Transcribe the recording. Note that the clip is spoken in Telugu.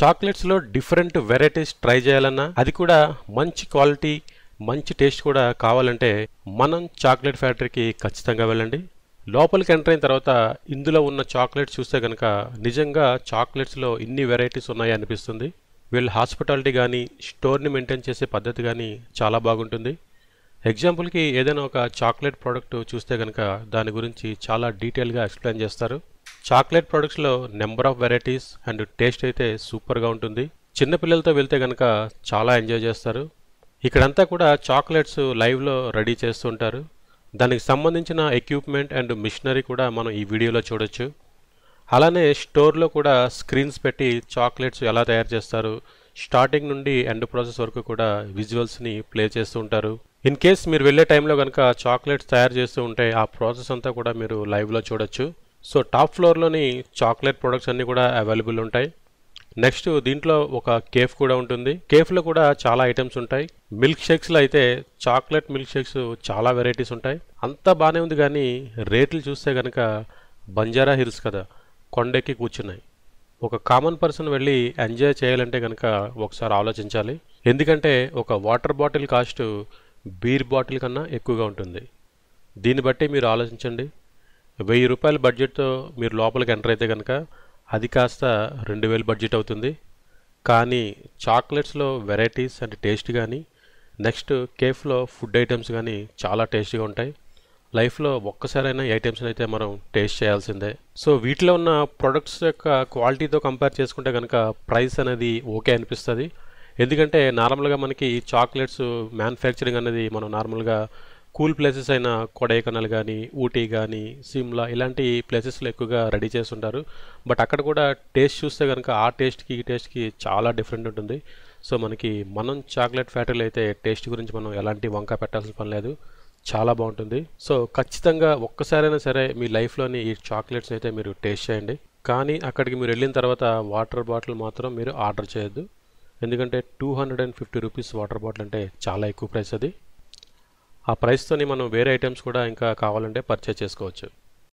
చాక్లెట్స్లో డిఫరెంట్ వెరైటీస్ ట్రై చేయాలన్నా, అది కూడా మంచి క్వాలిటీ మంచి టేస్ట్ కూడా కావాలంటే మనం చాక్లెట్ ఫ్యాక్టరీకి ఖచ్చితంగా వెళ్ళండి. లోపలికి ఎంటర్ అయిన తర్వాత ఇందులో ఉన్న చాక్లెట్స్ చూస్తే కనుక నిజంగా చాక్లెట్స్లో ఇన్ని వెరైటీస్ ఉన్నాయి అనిపిస్తుంది. వీళ్ళ హాస్పిటాలిటీ కానీ స్టోర్ని మెయింటైన్ చేసే పద్ధతి కానీ చాలా బాగుంటుంది. ఎగ్జాంపుల్కి ఏదైనా ఒక చాక్లెట్ ప్రోడక్ట్ చూస్తే కనుక దాని గురించి చాలా డీటెయిల్గా ఎక్స్ప్లెయిన్ చేస్తారు. చాక్లెట్ ప్రోడక్ట్స్లో number of varieties and taste అయితే సూపర్గా ఉంటుంది. చిన్నపిల్లలతో వెళ్తే కనుక చాలా ఎంజాయ్ చేస్తారు. ఇక్కడంతా కూడా చాక్లెట్స్ లైవ్లో రెడీ చేస్తుంటారు. దానికి సంబంధించిన ఎక్విప్మెంట్ అండ్ మిషనరీ కూడా మనం ఈ వీడియోలో చూడొచ్చు. అలానే స్టోర్లో కూడా స్క్రీన్స్ పెట్టి చాక్లెట్స్ ఎలా తయారు చేస్తారు, స్టార్టింగ్ నుండి ఎండ్ ప్రాసెస్ వరకు కూడా విజువల్స్ని ప్లే చేస్తూ ఉంటారు. ఇన్ కేస్ మీరు వెళ్ళే టైంలో కనుక చాక్లెట్స్ తయారు చేస్తూ ఉంటే ఆ ప్రాసెస్ అంతా కూడా మీరు లైవ్లో చూడొచ్చు. సో టాప్ ఫ్లోర్లోని చాక్లెట్ ప్రొడక్ట్స్ అన్నీ కూడా అవైలబుల్ ఉంటాయి. నెక్స్ట్ దీంట్లో ఒక కేఫ్ కూడా ఉంటుంది. కేఫ్లో కూడా చాలా ఐటమ్స్ ఉంటాయి. మిల్క్ షేక్స్లో అయితే చాక్లెట్ మిల్క్ షేక్స్ చాలా వెరైటీస్ ఉంటాయి. అంతా బాగానే ఉంది, కానీ రేట్లు చూస్తే కనుక బంజారా హిల్స్ కదా, కొండెక్కి కూర్చున్నాయి. ఒక కామన్ పర్సన్ వెళ్ళి ఎంజాయ్ చేయాలంటే కనుక ఒకసారి ఆలోచించాలి. ఎందుకంటే ఒక water bottle cost beer bottle కన్నా ఎక్కువగా ఉంటుంది. దీన్ని బట్టి మీరు ఆలోచించండి. 1000 రూపాయల బడ్జెట్తో మీరు లోపలికి ఎంటర్ అయితే కనుక అది కాస్త 2000 బడ్జెట్ అవుతుంది. కానీ చాక్లెట్స్లో వెరైటీస్ అండ్ టేస్ట్ కానీ, నెక్స్ట్ కేఫ్లో ఫుడ్ ఐటమ్స్ కానీ చాలా టేస్టీగా ఉంటాయి. లైఫ్లో ఒక్కసారైనా ఈ ఐటమ్స్ని అయితే మనం టేస్ట్ చేయాల్సిందే. సో వీటిలో ఉన్న ప్రొడక్ట్స్ యొక్క క్వాలిటీతో కంపేర్ చేసుకుంటే కనుక ప్రైస్ అనేది ఓకే అనిపిస్తుంది. ఎందుకంటే నార్మల్గా మనకి చాక్లెట్స్ మ్యానుఫ్యాక్చరింగ్ అనేది మనం నార్మల్గా కూల్ ప్లేసెస్ అయిన కొడైకెనాల్ కానీ, ఊటీ కానీ, సిమ్లా ఇలాంటి ప్లేసెస్లో ఎక్కువగా రెడీ చేస్తుంటారు. బట్ అక్కడ కూడా టేస్ట్ చూస్తే కనుక ఆ టేస్ట్కి ఈ టేస్ట్కి చాలా డిఫరెంట్ ఉంటుంది. సో మనం చాక్లెట్ ఫ్యాక్టరీలో అయితే టేస్ట్ గురించి మనం ఎలాంటి వంక పెట్టాల్సిన పని లేదు, చాలా బాగుంటుంది. సో ఖచ్చితంగా ఒక్కసారైనా సరే మీ లైఫ్లోని ఈ చాక్లెట్స్ అయితే మీరు టేస్ట్ చేయండి. కానీ అక్కడికి మీరు వెళ్ళిన తర్వాత వాటర్ బాటిల్ మాత్రం మీరు ఆర్డర్ చేయొద్దు. ఎందుకంటే 250 రూపీస్ వాటర్ బాటిల్ అంటే చాలా ఎక్కువ ప్రైస్ అది. ఆ ప్రైస్తోని మనం వేరే ఐటమ్స్ కూడా ఇంకా కావాలంటే పర్చేజ్ చేసుకోవచ్చు.